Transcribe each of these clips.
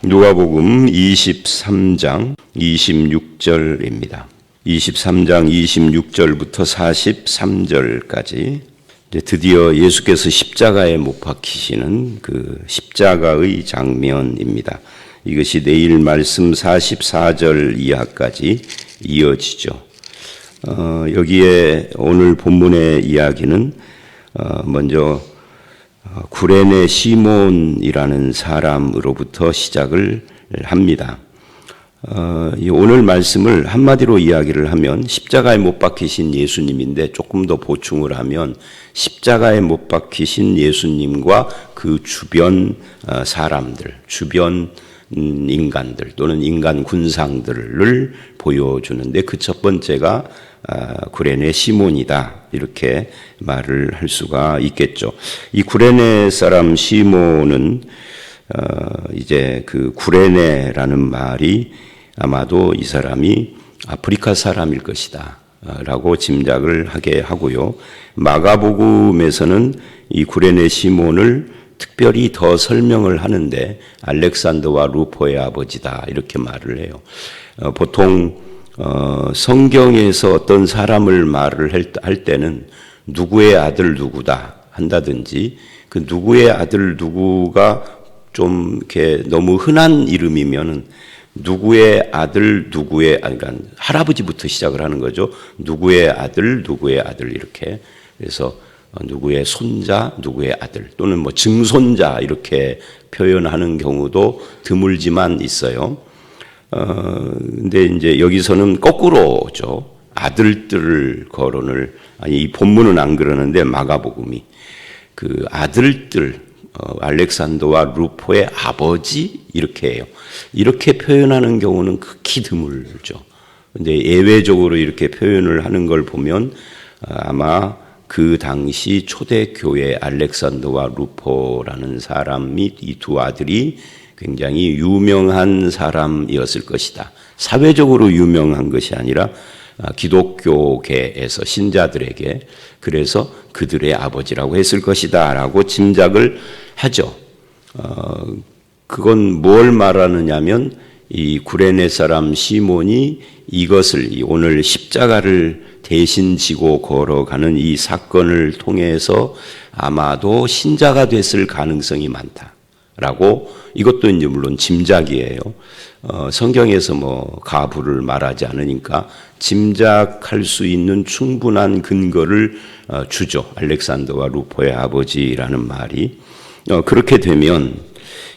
누가복음 23장 26절입니다. 23장 26절부터 43절까지 드디어 예수께서 십자가에 못 박히시는 그 십자가의 장면입니다. 이것이 내일 말씀 44절 이하까지 이어지죠. 여기에 오늘 본문의 이야기는 먼저 구레네 시몬이라는 사람으로부터 시작을 합니다. 오늘 말씀을 한마디로 이야기를 하면 십자가에 못 박히신 예수님인데 조금 더 보충을 하면 십자가에 못 박히신 예수님과 그 주변 사람들, 주변 인간들 또는 인간 군상들을 보여주는데 그 첫 번째가 구레네 시몬이다 이렇게 말을 할 수가 있겠죠. 이 구레네 사람 시몬은 이제 그 구레네라는 말이 아마도 이 사람이 아프리카 사람일 것이다 라고 짐작을 하게 하고요. 마가복음에서는 이 구레네 시몬을 특별히 더 설명을 하는데 알렉산더와 루포의 아버지다 이렇게 말을 해요. 보통 성경에서 어떤 사람을 말을 할 때는 누구의 아들 누구다 한다든지 그 누구의 아들 누구가 좀 이렇게 너무 흔한 이름이면은 누구의 아들 누구의 그러니까 할아버지부터 시작을 하는 거죠. 누구의 아들 이렇게. 그래서 누구의 손자 누구의 아들 또는 뭐 증손자 이렇게 표현하는 경우도 드물지만 있어요. 근데 이제 여기서는 거꾸로죠. 아들들 거론을, 이 본문은 안 그러는데 마가복음이 그 아들들, 알렉산더와 루포의 아버지 이렇게 해요. 이렇게 표현하는 경우는 극히 드물죠. 근데 예외적으로 이렇게 표현을 하는 걸 보면 아마 그 당시 초대교회 알렉산더와 루포라는 사람이 이 두 아들이 굉장히 유명한 사람이었을 것이다. 사회적으로 유명한 것이 아니라 기독교계에서 신자들에게 그래서 그들의 아버지라고 했을 것이다 라고 짐작을 하죠. 그건 뭘 말하느냐면 이 구레네 사람 시몬이 이것을 오늘 십자가를 대신 지고 걸어가는 이 사건을 통해서 아마도 신자가 됐을 가능성이 많다라고 이것도 이제 물론 짐작이에요. 성경에서 뭐 가부를 말하지 않으니까 짐작할 수 있는 충분한 근거를 주죠. 알렉산더와 루포의 아버지라는 말이. 그렇게 되면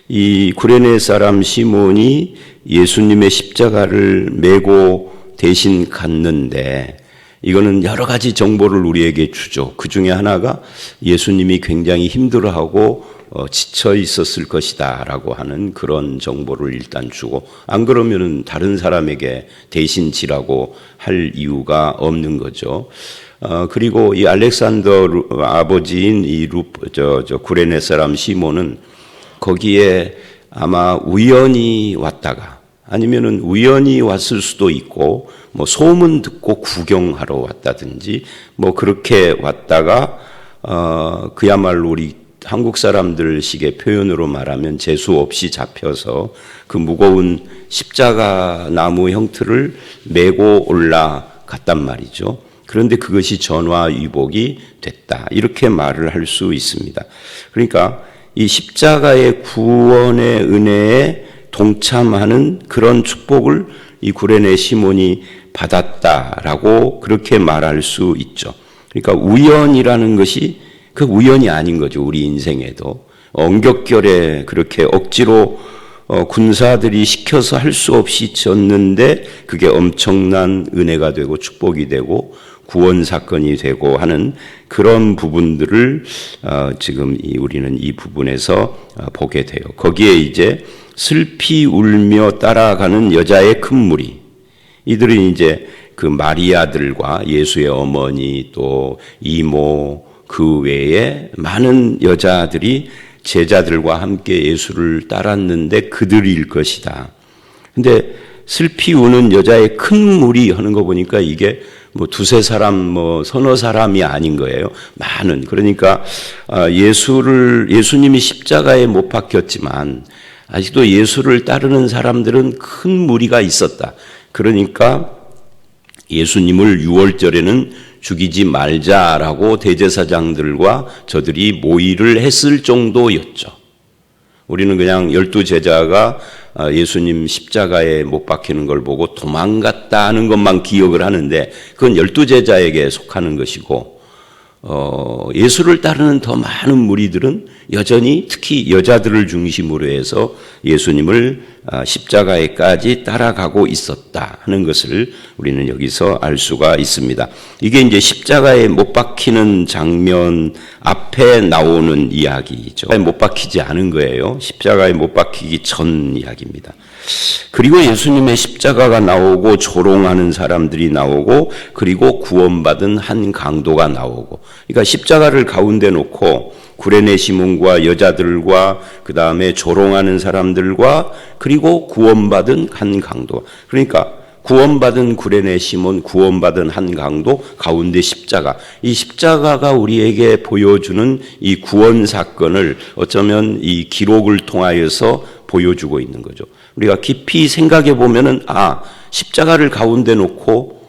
이 구레네 사람 시몬이 예수님의 십자가를 메고 대신 갔는데 이거는 여러 가지 정보를 우리에게 주죠. 그 중에 하나가 예수님이 굉장히 힘들어하고 지쳐 있었을 것이다 라고 하는 그런 정보를 일단 주고, 안 그러면은 다른 사람에게 대신 지라고 할 이유가 없는 거죠. 그리고 이 알렉산더 아버지인 이 구레네 사람 시몬은 거기에 아마 우연히 왔다가 아니면은 우연히 왔을 수도 있고 뭐 소문 듣고 구경하러 왔다든지 뭐 그렇게 왔다가 그야말로 우리 한국 사람들 식의 표현으로 말하면 재수 없이 잡혀서 그 무거운 십자가 나무 형틀을 메고 올라갔단 말이죠. 그런데 그것이 전화위복이 됐다 이렇게 말을 할 수 있습니다. 그러니까 이 십자가의 구원의 은혜에 동참하는 그런 축복을 이 구레네 시몬이 받았다라고 그렇게 말할 수 있죠. 그러니까 우연이라는 것이 그 우연이 아닌 거죠. 우리 인생에도 엉겹결에 그렇게 억지로 군사들이 시켜서 할 수 없이 졌는데 그게 엄청난 은혜가 되고 축복이 되고 구원 사건이 되고 하는 그런 부분들을 지금 우리는 이 부분에서 보게 돼요. 거기에 이제 슬피 울며 따라가는 여자의 큰 무리, 이들은 이제 그 마리아들과 예수의 어머니 또 이모 그 외에 많은 여자들이 제자들과 함께 예수를 따랐는데 그들일 것이다. 근데 슬피 우는 여자의 큰 무리 하는 거 보니까 이게 뭐 두세 사람 뭐 서너 사람이 아닌 거예요. 많은. 그러니까 예수님이 십자가에 못 박혔지만 아직도 예수를 따르는 사람들은 큰 무리가 있었다. 그러니까 예수님을 유월절에는 죽이지 말자라고 대제사장들과 저들이 모의를 했을 정도였죠. 우리는 그냥 12제자가 예수님 십자가에 못 박히는 걸 보고 도망갔다 하는 것만 기억을 하는데 그건 12제자에게 속하는 것이고 예수를 따르는 더 많은 무리들은 여전히 특히 여자들을 중심으로 해서 예수님을 십자가에까지 따라가고 있었다 하는 것을 우리는 여기서 알 수가 있습니다. 이게 이제 십자가에 못 박히는 장면 앞에 나오는 이야기죠. 못 박히지 않은 거예요. 십자가에 못 박히기 전 이야기입니다. 그리고 예수님의 십자가가 나오고 조롱하는 사람들이 나오고 그리고 구원받은 한 강도가 나오고, 그러니까 십자가를 가운데 놓고 구레네 시몬과 여자들과 그 다음에 조롱하는 사람들과 그리고 구원받은 한 강도, 그러니까 구원받은 구레네 시몬, 구원받은 한 강도, 가운데 십자가. 이 십자가가 우리에게 보여주는 이 구원 사건을 어쩌면 이 기록을 통하여서 보여주고 있는 거죠. 우리가 깊이 생각해 보면은 십자가를 가운데 놓고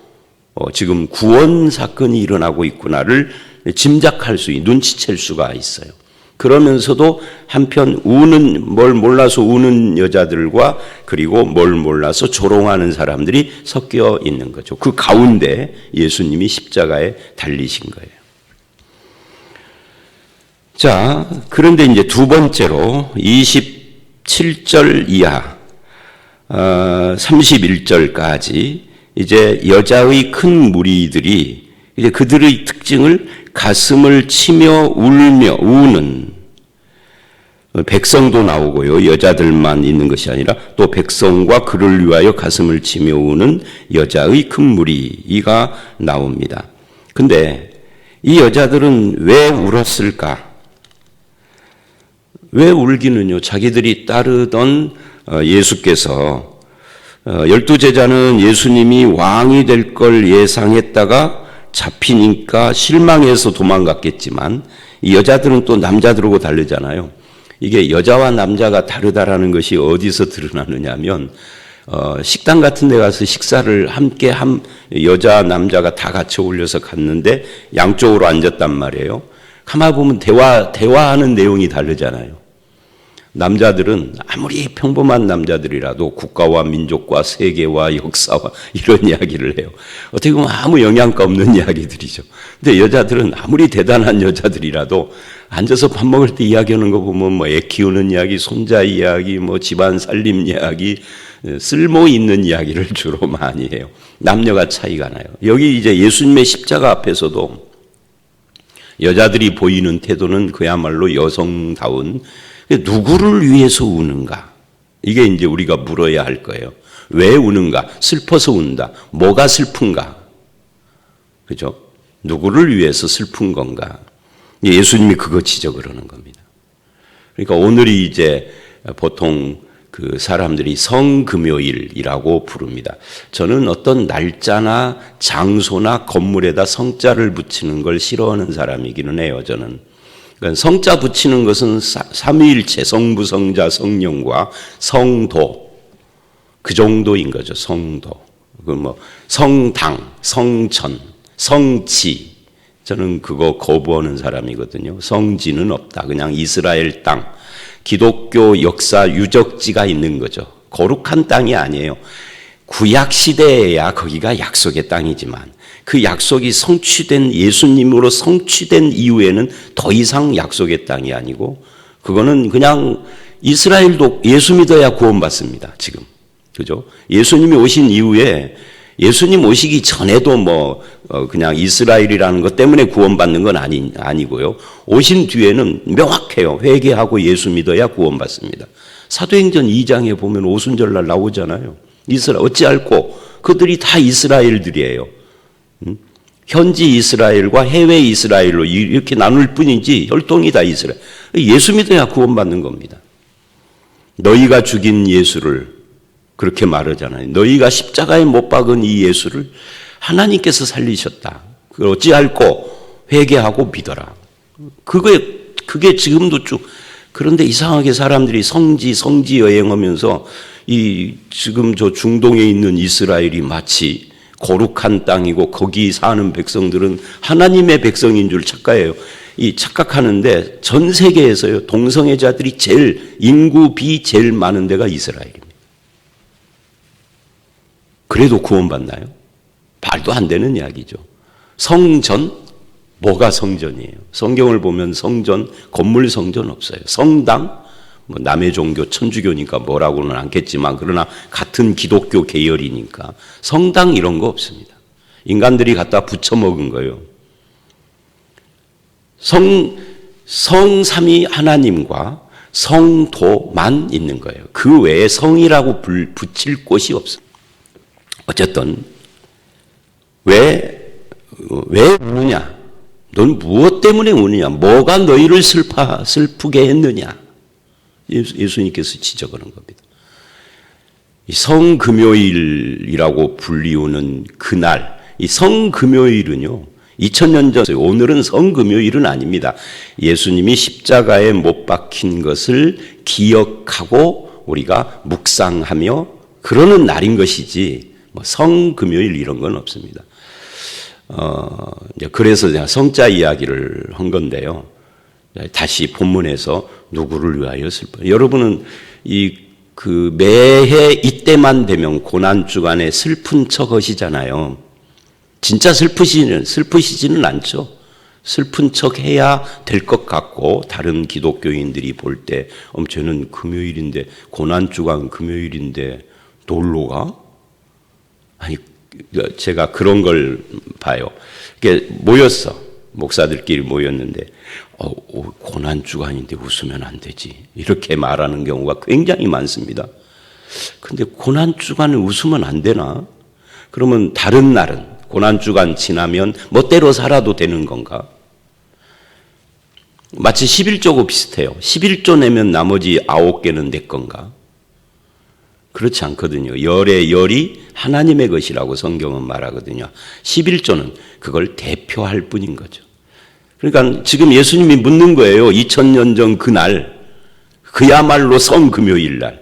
지금 구원 사건이 일어나고 있구나를 짐작할 수 있는, 눈치챌 수가 있어요. 그러면서도 한편 뭘 몰라서 우는 여자들과 그리고 뭘 몰라서 조롱하는 사람들이 섞여 있는 거죠. 그 가운데 예수님이 십자가에 달리신 거예요. 자, 그런데 이제 두 번째로 27절 이하 31절까지 이제 여자의 큰 무리들이 이제 그들의 특징을 가슴을 치며 울며 우는, 백성도 나오고요. 여자들만 있는 것이 아니라 또 백성과 그를 위하여 가슴을 치며 우는 여자의 큰 무리가 나옵니다. 근데 이 여자들은 왜 울었을까? 왜 울기는요? 자기들이 따르던 예수께서 12제자는 예수님이 왕이 될 걸 예상했다가 잡히니까 실망해서 도망갔겠지만 이 여자들은 또 남자들하고 다르잖아요. 이게 여자와 남자가 다르다라는 것이 어디서 드러나느냐면 식당 같은 데 가서 식사를 함께 여자 남자가 다 같이 어울려서 갔는데 양쪽으로 앉았단 말이에요. 가만 보면 대화하는 내용이 다르잖아요. 남자들은 아무리 평범한 남자들이라도 국가와 민족과 세계와 역사와 이런 이야기를 해요. 어떻게 보면 아무 영양가 없는 이야기들이죠. 근데 여자들은 아무리 대단한 여자들이라도 앉아서 밥 먹을 때 이야기하는 거 보면 애 키우는 이야기, 손자 이야기, 집안 살림 이야기, 쓸모 있는 이야기를 주로 많이 해요. 남녀가 차이가 나요. 여기 이제 예수님의 십자가 앞에서도 여자들이 보이는 태도는 그야말로 여성다운, 누구를 위해서 우는가? 이게 이제 우리가 물어야 할 거예요. 왜 우는가? 슬퍼서 운다. 뭐가 슬픈가? 그죠? 누구를 위해서 슬픈 건가? 예수님이 그거 지적을 하는 겁니다. 그러니까 오늘이 이제 보통 그 사람들이 성금요일이라고 부릅니다. 저는 어떤 날짜나 장소나 건물에다 성자를 붙이는 걸 싫어하는 사람이기는 해요, 저는. 그러니까 성자 붙이는 것은 삼위일체, 성부, 성자, 성령과 성도, 그 정도인 거죠. 성도. 성당, 성천, 성지. 저는 그거 거부하는 사람이거든요. 성지는 없다. 그냥 이스라엘 땅, 기독교 역사 유적지가 있는 거죠. 거룩한 땅이 아니에요. 구약 시대에야 거기가 약속의 땅이지만 그 약속이 성취된, 예수님으로 성취된 이후에는 더 이상 약속의 땅이 아니고, 그거는 그냥 이스라엘도 예수 믿어야 구원받습니다. 지금. 그죠? 예수님이 오신 이후에, 예수님 오시기 전에도 그냥 이스라엘이라는 것 때문에 구원받는 건 아니고요. 오신 뒤에는 명확해요. 회개하고 예수 믿어야 구원받습니다. 사도행전 2장에 보면 오순절날 나오잖아요. 어찌할꼬 그들이 다 이스라엘들이에요. 현지 이스라엘과 해외 이스라엘로 이렇게 나눌 뿐이지 혈통이 다 이스라엘. 예수 믿어야 구원받는 겁니다. 너희가 죽인 예수를, 그렇게 말하잖아요. 너희가 십자가에 못 박은 이 예수를 하나님께서 살리셨다. 그걸 어찌할꼬 회개하고 믿어라. 그게 지금도 쭉 그런데 이상하게 사람들이 성지 여행하면서 지금 저 중동에 있는 이스라엘이 마치 거룩한 땅이고 거기 사는 백성들은 하나님의 백성인 줄 착각하는데 전 세계에서요, 동성애자들이 인구 제일 많은 데가 이스라엘입니다. 그래도 구원받나요? 말도 안 되는 이야기죠. 성전, 뭐가 성전이에요? 성경을 보면 성전, 건물 성전 없어요. 성당, 남의 종교, 천주교니까 뭐라고는 않겠지만, 그러나 같은 기독교 계열이니까 성당 이런 거 없습니다. 인간들이 갖다 붙여먹은 거예요. 성삼위 하나님과 성도만 있는 거예요. 그 외에 성이라고 붙일 곳이 없습니다. 어쨌든 왜 우느냐? 넌 무엇 때문에 우느냐? 뭐가 너희를 슬프게 했느냐? 예수님께서 지적하는 겁니다. 성금요일이라고 불리우는 그날, 이 성금요일은요, 2000년 전, 오늘은 성금요일은 아닙니다. 예수님이 십자가에 못 박힌 것을 기억하고 우리가 묵상하며 그러는 날인 것이지, 성금요일 이런 건 없습니다. 그래서 제가 성자 이야기를 한 건데요. 다시 본문에서 누구를 위하여 슬퍼. 여러분은 매해 이때만 되면 고난주간에 슬픈 척 하시잖아요. 진짜 슬프시지는 않죠. 슬픈 척 해야 될 것 같고, 다른 기독교인들이 볼 때, 쟤는 금요일인데, 고난주간 금요일인데, 놀러 가? 아니, 제가 그런 걸 봐요. 이게 목사들끼리 모였는데, 고난주간인데 웃으면 안 되지. 이렇게 말하는 경우가 굉장히 많습니다. 근데 고난주간에 웃으면 안 되나? 그러면 다른 날은, 고난주간 지나면 멋대로 살아도 되는 건가? 마치 11조고 비슷해요. 11조 내면 나머지 9개는 내 건가? 그렇지 않거든요. 열의 열이 하나님의 것이라고 성경은 말하거든요. 11조는 그걸 대표할 뿐인 거죠. 그러니까 지금 예수님이 묻는 거예요. 2000년 전 그날, 그야말로 성금요일 날.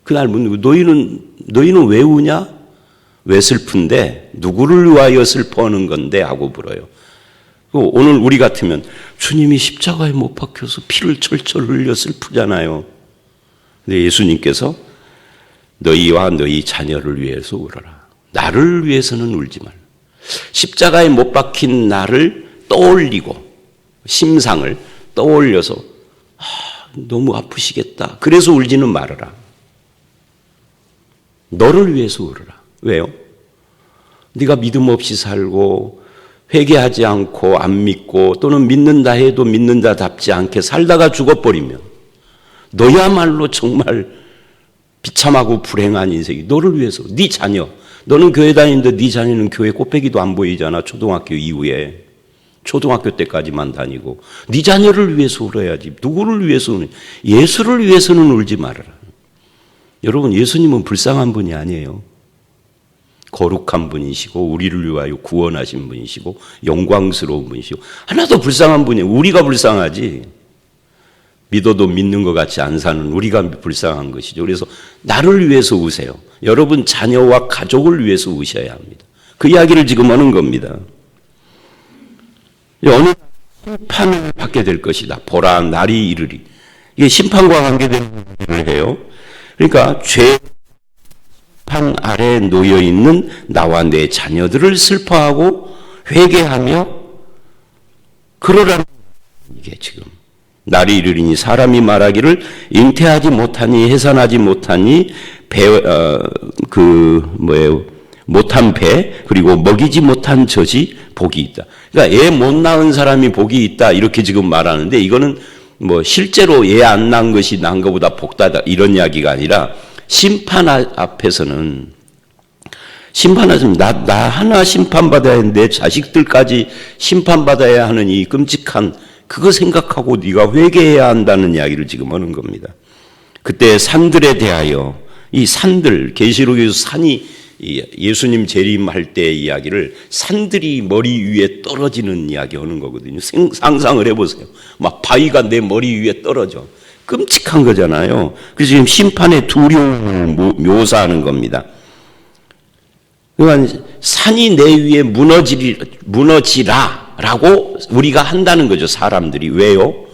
그날 묻는 거, 너희는 왜 우냐? 왜 슬픈데? 누구를 위하여 슬퍼하는 건데? 하고 물어요. 오늘 우리 같으면 주님이 십자가에 못 박혀서 피를 철철 흘려 슬프잖아요. 근데 예수님께서 너희와 너희 자녀를 위해서 울어라. 나를 위해서는 울지 말라. 십자가에 못 박힌 나를 떠올리고 심상을 떠올려서 너무 아프시겠다. 그래서 울지는 말아라. 너를 위해서 울어라. 왜요? 네가 믿음 없이 살고 회개하지 않고 안 믿고 또는 믿는다 해도 믿는다답지 않게 살다가 죽어버리면 너야말로 정말 비참하고 불행한 인생이 너를 위해서, 네 자녀, 너는 교회 다니는데 네 자녀는 교회 꽃배기도 안 보이잖아. 초등학교 이후에. 초등학교 때까지만 다니고. 네 자녀를 위해서 울어야지. 누구를 위해서 우느냐? 예수를 위해서는 울지 말아라. 여러분, 예수님은 불쌍한 분이 아니에요. 거룩한 분이시고 우리를 위하여 구원하신 분이시고 영광스러운 분이시고 하나도 불쌍한 분이에요. 우리가 불쌍하지. 믿어도 믿는 것 같이 안 사는 우리가 불쌍한 것이죠. 그래서 나를 위해서 우세요. 여러분 자녀와 가족을 위해서 우셔야 합니다. 그 이야기를 지금 하는 겁니다. 어느 심판을 받게 될 것이다. 보라 날이 이르리. 이게 심판과 관계되는 얘기를 해요. 그러니까 죄판 아래에 놓여있는 나와 내 자녀들을 슬퍼하고 회개하며 그러라는 이게 지금 날이 이르리니 사람이 말하기를 잉태하지 못하니 해산하지 못하니 못한 배 그리고 먹이지 못한 젖이 복이 있다. 그러니까 애 못 낳은 사람이 복이 있다 이렇게 지금 말하는데 이거는 실제로 애 안 낳은 것이 낳은 것보다 복다다 이런 이야기가 아니라 심판 앞에서는 나 하나 심판받아야 하는데 내 자식들까지 심판받아야 하는 이 끔찍한 그거 생각하고 네가 회개해야 한다는 이야기를 지금 하는 겁니다. 그때 산들에 대하여 이 산들 계시록에서 산이 예수님 재림할 때 이야기를 산들이 머리 위에 떨어지는 이야기 하는 거거든요. 상상을 해보세요. 막 바위가 내 머리 위에 떨어져. 끔찍한 거잖아요. 그래서 지금 심판의 두려움을 묘사하는 겁니다. 그러니까 산이 내 위에 무너지라라고 우리가 한다는 거죠. 사람들이. 왜요?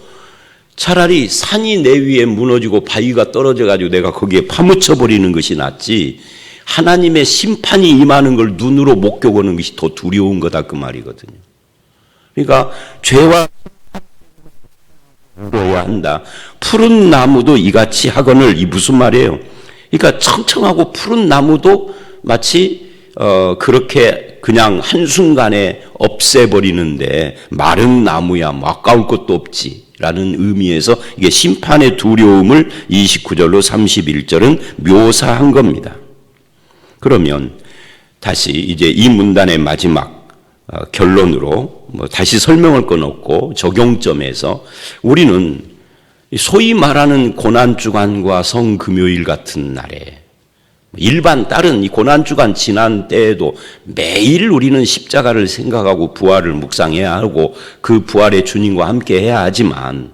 차라리 산이 내 위에 무너지고 바위가 떨어져가지고 내가 거기에 파묻혀 버리는 것이 낫지, 하나님의 심판이 임하는 걸 눈으로 목격하는 것이 더 두려운 거다, 그 말이거든요. 그러니까 죄와 물어야 한다. 푸른 나무도 이같이 하거늘, 이 무슨 말이에요? 그러니까 청청하고 푸른 나무도 마치 그렇게 그냥 한순간에 없애버리는데 마른 나무야 뭐 아까울 것도 없지 라는 의미에서 이게 심판의 두려움을 29절로 31절은 묘사한 겁니다. 그러면 다시 이제 이 문단의 마지막 결론으로 다시 설명할 건 없고 적용점에서 우리는 소위 말하는 고난주간과 성금요일 같은 날에, 일반 다른 이 고난주간 지난 때에도 매일 우리는 십자가를 생각하고 부활을 묵상해야 하고 그 부활의 주님과 함께 해야 하지만,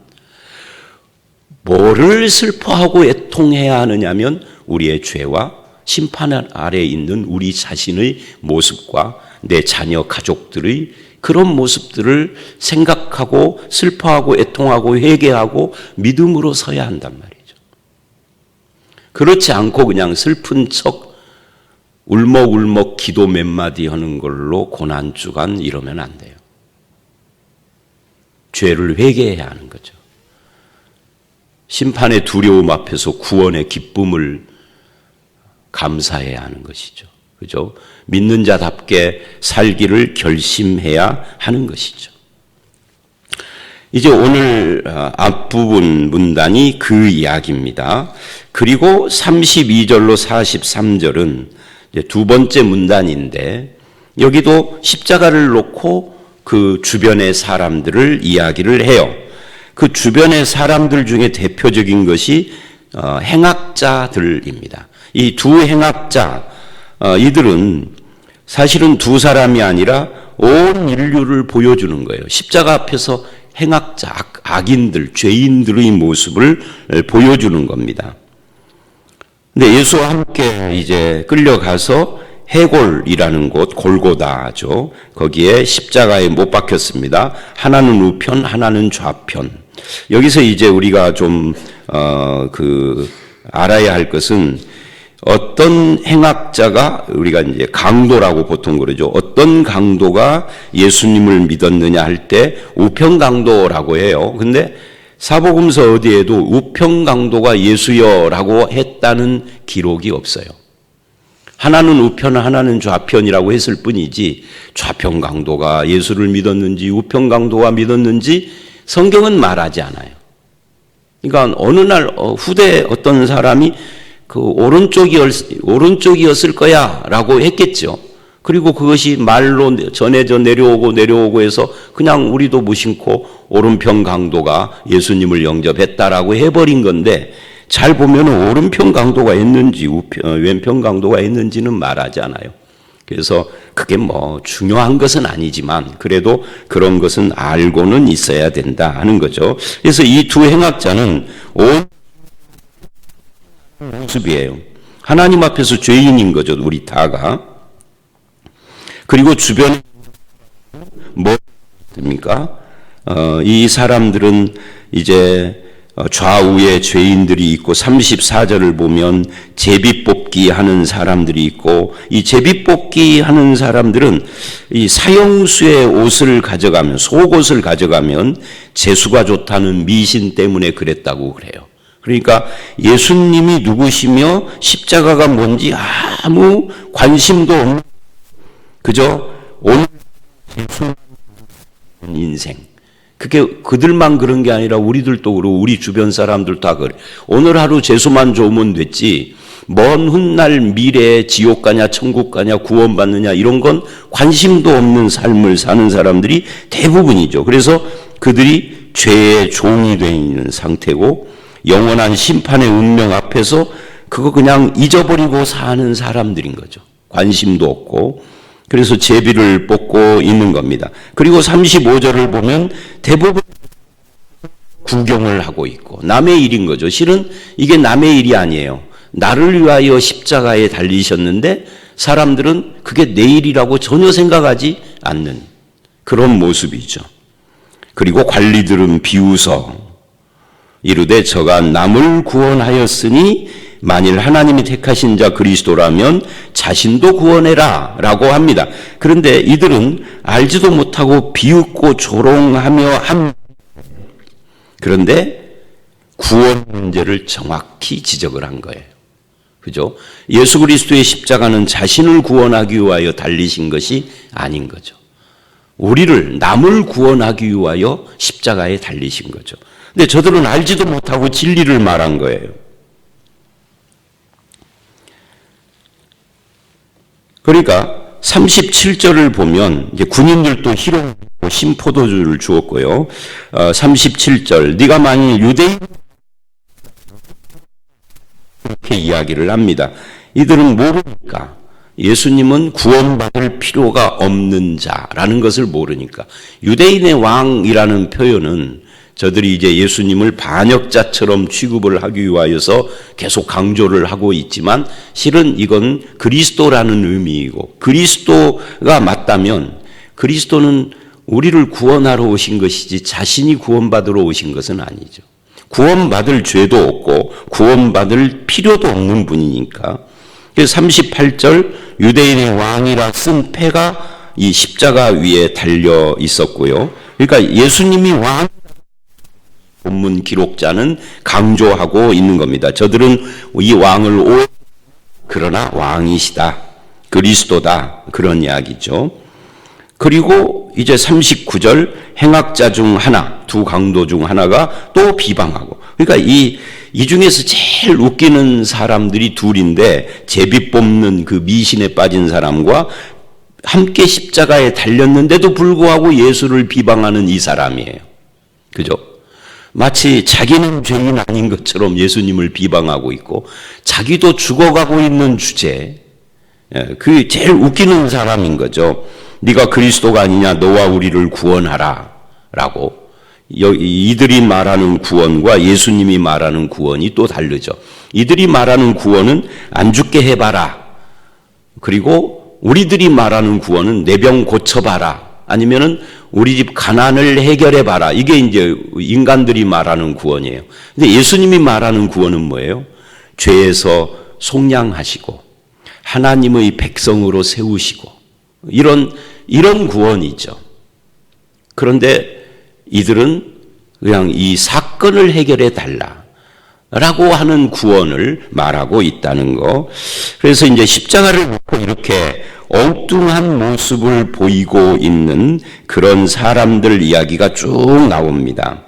뭐를 슬퍼하고 애통해야 하느냐면 우리의 죄와 심판 아래에 있는 우리 자신의 모습과 내 자녀 가족들의 그런 모습들을 생각하고 슬퍼하고 애통하고 회개하고 믿음으로 서야 한단 말이에요. 그렇지 않고 그냥 슬픈 척 울먹울먹 기도 몇 마디 하는 걸로 고난주간 이러면 안 돼요. 죄를 회개해야 하는 거죠. 심판의 두려움 앞에서 구원의 기쁨을 감사해야 하는 것이죠. 그죠? 믿는 자답게 살기를 결심해야 하는 것이죠. 이제 오늘 앞부분 문단이 그 이야기입니다. 그리고 32절로 43절은 이제 두 번째 문단인데, 여기도 십자가를 놓고 그 주변의 사람들을 이야기를 해요. 그 주변의 사람들 중에 대표적인 것이 행악자들입니다. 이 두 행악자, 이들은 사실은 두 사람이 아니라 온 인류를 보여주는 거예요. 십자가 앞에서 행악자, 악인들, 죄인들의 모습을 보여주는 겁니다. 근데 예수와 함께 이제 끌려가서 해골이라는 곳, 골고다죠. 거기에 십자가에 못 박혔습니다. 하나는 우편, 하나는 좌편. 여기서 이제 우리가 좀 알아야 할 것은, 어떤 행악자가, 우리가 이제 강도라고 보통 그러죠. 어떤 강도가 예수님을 믿었느냐 할 때 우편 강도라고 해요. 근데 사복음서 어디에도 우편 강도가 예수여라고 했다는 기록이 없어요. 하나는 우편, 하나는 좌편이라고 했을 뿐이지 좌편 강도가 예수를 믿었는지 우편 강도가 믿었는지 성경은 말하지 않아요. 그러니까 어느 날 후대 어떤 사람이 그 오른쪽이었을 거야 라고 했겠죠. 그리고 그것이 말로 전해져 내려오고 해서 그냥 우리도 무심코 오른편 강도가 예수님을 영접했다라고 해버린 건데, 잘 보면 오른편 강도가 있는지 왼편 강도가 있는지는 말하지 않아요. 그래서 그게 뭐 중요한 것은 아니지만 그래도 그런 것은 알고는 있어야 된다 하는 거죠. 그래서 이 두 행악자는 온 모습이에요. 하나님 앞에서 죄인인 거죠, 우리 다가. 그리고 주변에 뭐 됩니까? 이 사람들은 이제 좌우에 죄인들이 있고, 34절을 보면 제비뽑기 하는 사람들이 있고, 이 제비뽑기 하는 사람들은 이 사형수의 옷을 가져가면, 속옷을 가져가면 재수가 좋다는 미신 때문에 그랬다고 그래요. 그러니까 예수님이 누구시며 십자가가 뭔지 아무 관심도 없는, 그저 오늘 인생, 그게 그들만 그런 게 아니라 우리들도 그러고 우리 주변 사람들 다 그래. 오늘 하루 재수만 좋으면 됐지 먼 훗날 미래에 지옥 가냐 천국 가냐 구원받느냐 이런 건 관심도 없는 삶을 사는 사람들이 대부분이죠. 그래서 그들이 죄의 종이 되어 있는 상태고, 영원한 심판의 운명 앞에서 그거 그냥 잊어버리고 사는 사람들인 거죠. 관심도 없고 그래서 제비를 뽑고 있는 겁니다. 그리고 35절을 보면 대부분 구경을 하고 있고 남의 일인 거죠. 실은 이게 남의 일이 아니에요. 나를 위하여 십자가에 달리셨는데 사람들은 그게 내 일이라고 전혀 생각하지 않는 그런 모습이죠. 그리고 관리들은 비웃어 이르되 저가 남을 구원하였으니 만일 하나님이 택하신 자 그리스도라면 자신도 구원해라 라고 합니다. 그런데 이들은 알지도 못하고 비웃고 조롱하며 그런데 구원 문제를 정확히 지적을 한 거예요. 그죠? 예수 그리스도의 십자가는 자신을 구원하기 위하여 달리신 것이 아닌 거죠. 우리를 남을 구원하기 위하여 십자가에 달리신 거죠. 근데 저들은 알지도 못하고 진리를 말한 거예요. 그러니까 37절을 보면 이제 군인들도 희롱 신포도주를 주었고요. 37절 네가 만일 유대인 그렇게 이야기를 합니다. 이들은 모르니까 예수님은 구원받을 필요가 없는 자라는 것을 모르니까 유대인의 왕이라는 표현은 저들이 이제 예수님을 반역자처럼 취급을 하기 위하여서 계속 강조를 하고 있지만 실은 이건 그리스도라는 의미이고 그리스도가 맞다면 그리스도는 우리를 구원하러 오신 것이지 자신이 구원받으러 오신 것은 아니죠. 구원받을 죄도 없고 구원받을 필요도 없는 분이니까. 그래서 38절 유대인의 왕이라 쓴 패가 이 십자가 위에 달려 있었고요. 그러니까 예수님이 왕 본문 기록자는 강조하고 있는 겁니다. 저들은 이 왕을 그러나 왕이시다. 그리스도다. 그런 이야기죠. 그리고 이제 39절 행악자 중 하나, 두 강도 중 하나가 또 비방하고 그러니까 이 중에서 제일 웃기는 사람들이 둘인데 제비 뽑는 그 미신에 빠진 사람과 함께 십자가에 달렸는데도 불구하고 예수를 비방하는 이 사람이에요. 그죠? 마치 자기는 죄인 아닌 것처럼 예수님을 비방하고 있고 자기도 죽어가고 있는 주제 그 제일 웃기는 사람인 거죠. 네가 그리스도가 아니냐 너와 우리를 구원하라 라고 이들이 말하는 구원과 예수님이 말하는 구원이 또 다르죠. 이들이 말하는 구원은 안 죽게 해봐라 그리고 우리들이 말하는 구원은 내 병 고쳐봐라 아니면은 우리 집 가난을 해결해봐라. 이게 이제 인간들이 말하는 구원이에요. 근데 예수님이 말하는 구원은 뭐예요? 죄에서 속량하시고 하나님의 백성으로 세우시고 이런 구원이죠. 그런데 이들은 그냥 이 사건을 해결해 달라라고 하는 구원을 말하고 있다는 거. 그래서 이제 십자가를 놓고 이렇게 엉뚱한 모습을 보이고 있는 그런 사람들 이야기가 쭉 나옵니다.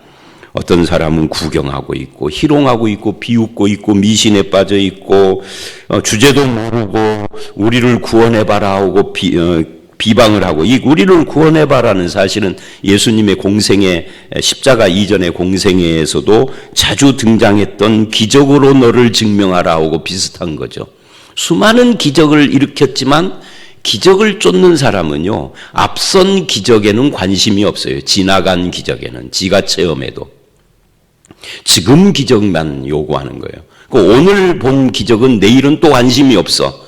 어떤 사람은 구경하고 있고 희롱하고 있고 비웃고 있고 미신에 빠져 있고 주제도 모르고 우리를 구원해봐라 하고 비방을 하고 이 우리를 구원해봐라는 사실은 예수님의 공생애 십자가 이전의 공생애에서도 자주 등장했던 기적으로 너를 증명하라 하고 비슷한 거죠. 수많은 기적을 일으켰지만 기적을 쫓는 사람은요 앞선 기적에는 관심이 없어요. 지나간 기적에는 지가 체험해도 지금 기적만 요구하는 거예요. 오늘 본 기적은 내일은 또 관심이 없어.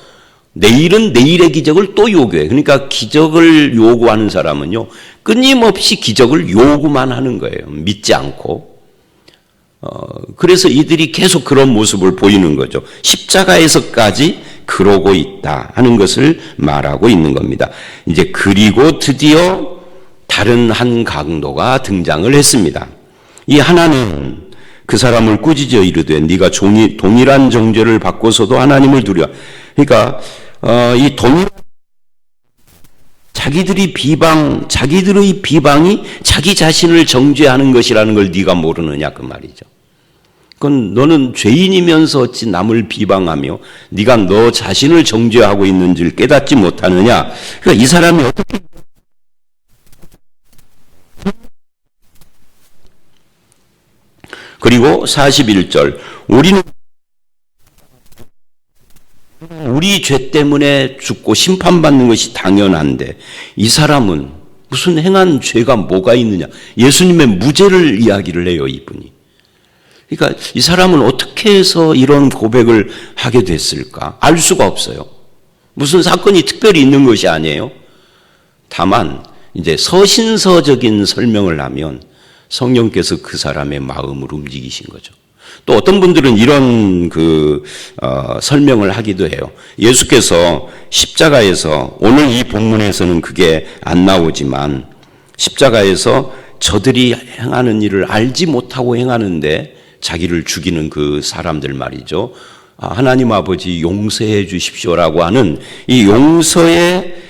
내일은 내일의 기적을 또 요구해. 그러니까 기적을 요구하는 사람은요 끊임없이 기적을 요구만 하는 거예요. 믿지 않고. 그래서 이들이 계속 그런 모습을 보이는 거죠. 십자가에서까지 그러고 있다 하는 것을 말하고 있는 겁니다. 이제 그리고 드디어 다른 한 강도가 등장을 했습니다. 이 하나는 그 사람을 꾸짖어 이르되 네가 동일한 정죄를 받고서도 하나님을 두려. 그러니까 이 동일한 자기들의 비방이 자기 자신을 정죄하는 것이라는 걸 네가 모르느냐 그 말이죠. 그건 너는 죄인이면서 어찌 남을 비방하며 네가 너 자신을 정죄하고 있는 줄 깨닫지 못하느냐. 그러니까 이 사람이 어떻게 그리고 41절 우리는 우리 죄 때문에 죽고 심판받는 것이 당연한데 이 사람은 무슨 행한 죄가 뭐가 있느냐. 예수님의 무죄를 이야기를 해요, 이분이. 그러니까 이 사람은 어떻게 해서 이런 고백을 하게 됐을까? 알 수가 없어요. 무슨 사건이 특별히 있는 것이 아니에요. 다만 이제 서신서적인 설명을 하면 성령께서 그 사람의 마음을 움직이신 거죠. 또 어떤 분들은 이런 설명을 하기도 해요. 예수께서 십자가에서, 오늘 이 본문에서는 그게 안 나오지만 십자가에서 저들이 행하는 일을 알지 못하고 행하는데 자기를 죽이는 그 사람들 말이죠. 하나님 아버지 용서해 주십시오라고 하는 이 용서의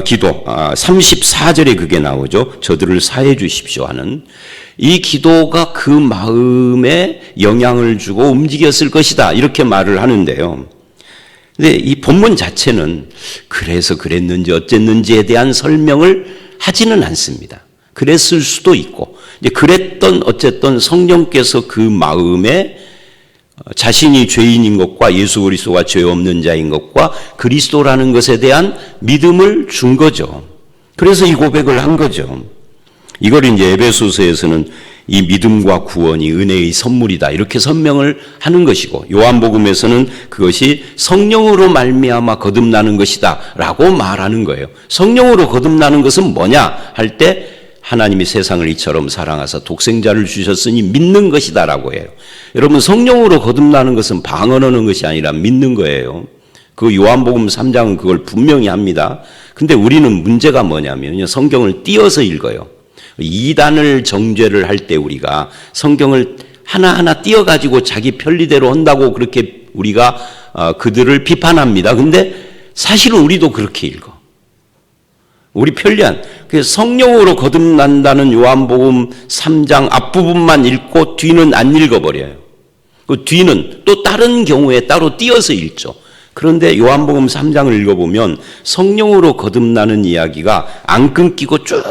기도, 34절에 그게 나오죠. 저들을 사해 주십시오 하는 이 기도가 그 마음에 영향을 주고 움직였을 것이다, 이렇게 말을 하는데요. 근데 이 본문 자체는 그래서 그랬는지 어쨌는지에 대한 설명을 하지는 않습니다. 그랬을 수도 있고, 이제 그랬던 어쨌든 성령께서 그 마음에 자신이 죄인인 것과 예수 그리스도가 죄 없는 자인 것과 그리스도라는 것에 대한 믿음을 준 거죠. 그래서 이 고백을 한 거죠. 이걸 이제 에베소서에서는 이 믿음과 구원이 은혜의 선물이다, 이렇게 설명을 하는 것이고, 요한복음에서는 그것이 성령으로 말미암아 거듭나는 것이다라고 말하는 거예요. 성령으로 거듭나는 것은 뭐냐 할 때 하나님이 세상을 이처럼 사랑하사 독생자를 주셨으니 믿는 것이다라고 해요. 여러분, 성령으로 거듭나는 것은 방언하는 것이 아니라 믿는 거예요. 그 요한복음 3장은 그걸 분명히 합니다. 근데 우리는 문제가 뭐냐면요, 성경을 띄어서 읽어요. 2단을 정죄를 할 때 우리가 성경을 하나하나 띄어가지고 자기 편리대로 한다고 그렇게 우리가 그들을 비판합니다. 근데 사실은 우리도 그렇게 읽어. 우리 편리한, 성령으로 거듭난다는 요한복음 3장 앞부분만 읽고 뒤는 안 읽어버려요. 그 뒤는 또 다른 경우에 따로 띄어서 읽죠. 그런데 요한복음 3장을 읽어보면 성령으로 거듭나는 이야기가 안 끊기고 쭉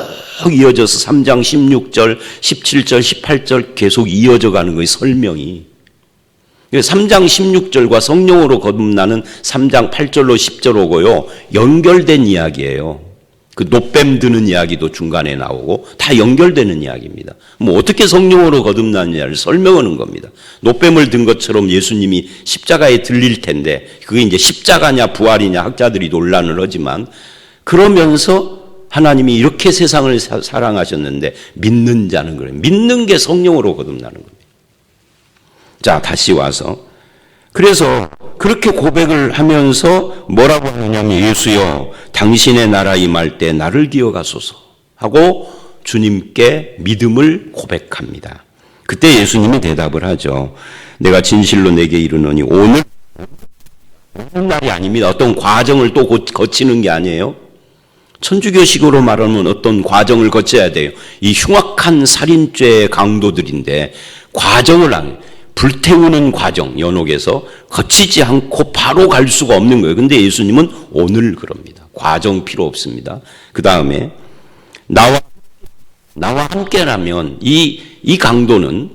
이어져서 3장 16절, 17절, 18절 계속 이어져 가는 거예요, 설명이. 3장 16절과 성령으로 거듭나는 3장 8절로 10절 오고요, 연결된 이야기예요. 그 노뱀 드는 이야기도 중간에 나오고 다 연결되는 이야기입니다. 뭐 어떻게 성령으로 거듭나느냐를 설명하는 겁니다. 노뱀을 든 것처럼 예수님이 십자가에 들릴 텐데 그게 이제 십자가냐 부활이냐 학자들이 논란을 하지만, 그러면서 하나님이 이렇게 세상을 사랑하셨는데 믿는 자는 그래요. 믿는 게 성령으로 거듭나는 겁니다. 자, 다시 와서 그래서 그렇게 고백을 하면서 뭐라고 하냐면, 예수여 당신의 나라 임할 때 나를 기억하소서 하고 주님께 믿음을 고백합니다. 그때 예수님이 대답을 하죠. 내가 진실로 내게 이르노니 오늘 날이 아닙니다. 어떤 과정을 또 거치는 게 아니에요. 천주교식으로 말하면 어떤 과정을 거쳐야 돼요. 이 흉악한 살인죄의 강도들인데 과정을 불태우는 과정, 연옥에서 거치지 않고 바로 갈 수가 없는 거예요. 근데 예수님은 오늘 그럽니다. 과정 필요 없습니다. 그 다음에 나와 함께라면 이 강도는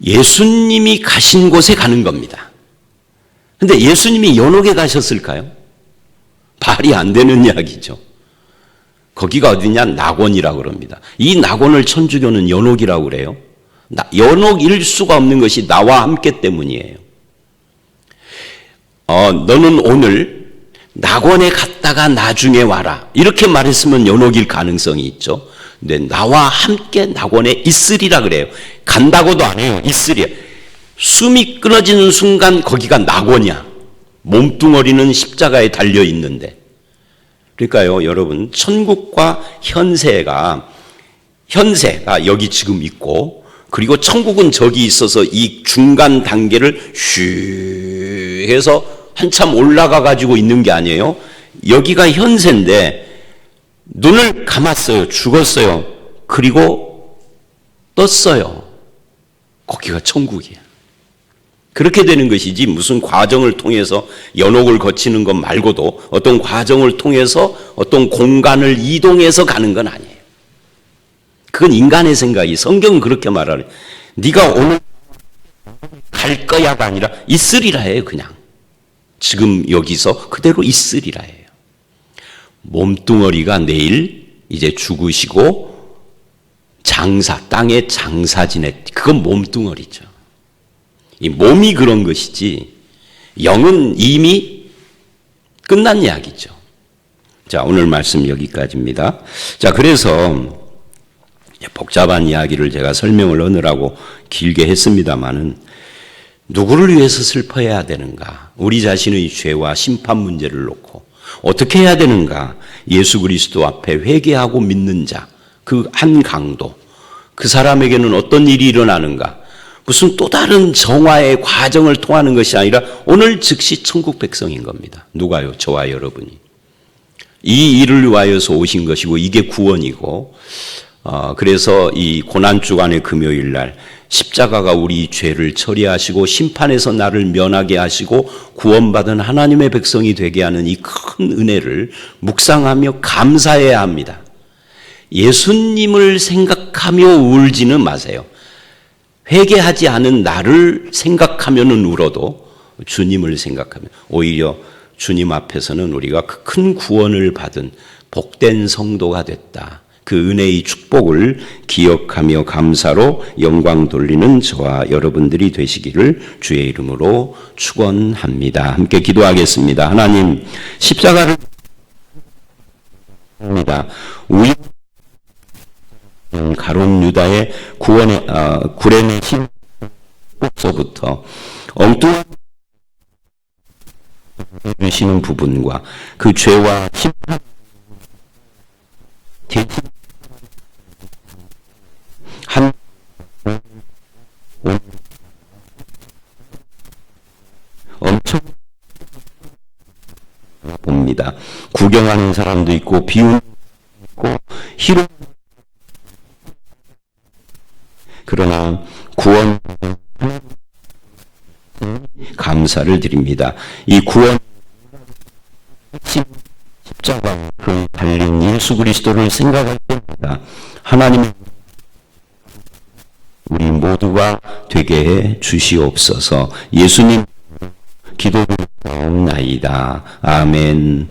예수님이 가신 곳에 가는 겁니다. 근데 예수님이 연옥에 가셨을까요? 말이 안 되는 이야기죠. 거기가 어디냐? 낙원이라고 그럽니다. 이 낙원을 천주교는 연옥이라고 그래요. 연옥일 수가 없는 것이 나와 함께 때문이에요. 너는 오늘 낙원에 갔다가 나중에 와라, 이렇게 말했으면 연옥일 가능성이 있죠. 근데 나와 함께 낙원에 있으리라 그래요. 간다고도 안 해요. 있으리야. 숨이 끊어지는 순간 거기가 낙원이야. 몸뚱어리는 십자가에 달려 있는데. 그러니까요, 여러분, 천국과 현세가 여기 지금 있고, 그리고 천국은 저기 있어서 이 중간 단계를 슈 해서 한참 올라가 가지고 있는 게 아니에요. 여기가 현세인데 눈을 감았어요. 죽었어요. 그리고 떴어요. 거기가 천국이에요. 그렇게 되는 것이지 무슨 과정을 통해서 연옥을 거치는 것 말고도 어떤 과정을 통해서 어떤 공간을 이동해서 가는 건 아니에요. 그건 인간의 생각이, 성경은 그렇게 말하래. 네가 오늘 갈 거야가 아니라 있으리라 해요. 그냥 지금 여기서 그대로 있으리라 해요. 몸뚱어리가 내일 이제 죽으시고 땅에 장사 지냈, 그건 몸뚱어리죠. 이 몸이 그런 것이지 영은 이미 끝난 이야기죠. 자, 오늘 말씀 여기까지입니다. 자, 그래서 복잡한 이야기를 제가 설명을 하느라고 길게 했습니다마는 누구를 위해서 슬퍼해야 되는가? 우리 자신의 죄와 심판 문제를 놓고 어떻게 해야 되는가? 예수 그리스도 앞에 회개하고 믿는 자, 그 한 강도, 그 사람에게는 어떤 일이 일어나는가? 무슨 또 다른 정화의 과정을 통하는 것이 아니라 오늘 즉시 천국 백성인 겁니다. 누가요? 저와 여러분이. 이 일을 위하여서 오신 것이고 이게 구원이고, 그래서 이 고난주간의 금요일 날 십자가가 우리 죄를 처리하시고 심판에서 나를 면하게 하시고 구원받은 하나님의 백성이 되게 하는 이 큰 은혜를 묵상하며 감사해야 합니다. 예수님을 생각하며 울지는 마세요. 회개하지 않은 나를 생각하면은 울어도 주님을 생각하면 오히려 주님 앞에서는 우리가 그 큰 구원을 받은 복된 성도가 됐다. 그 은혜의 축복을 기억하며 감사로 영광 돌리는 저와 여러분들이 되시기를 주의 이름으로 축원합니다. 함께 기도하겠습니다. 하나님, 십자가를 합니다. 가룟 유다의 구원의 구레네 힘서부터 엉뚱한 주시는 부분과 그 죄와 심판 한 엄청 봅니다. 구경하는 사람도 있고 비웃는 있고 희롱, 그러나 구원 감사를 드립니다. 이 구원 십자가를 달린 예수 그리스도를 생각할 때마다 하나님 우리 모두가 되게 해 주시옵소서. 예수님 기도드리옵나이다. 아멘.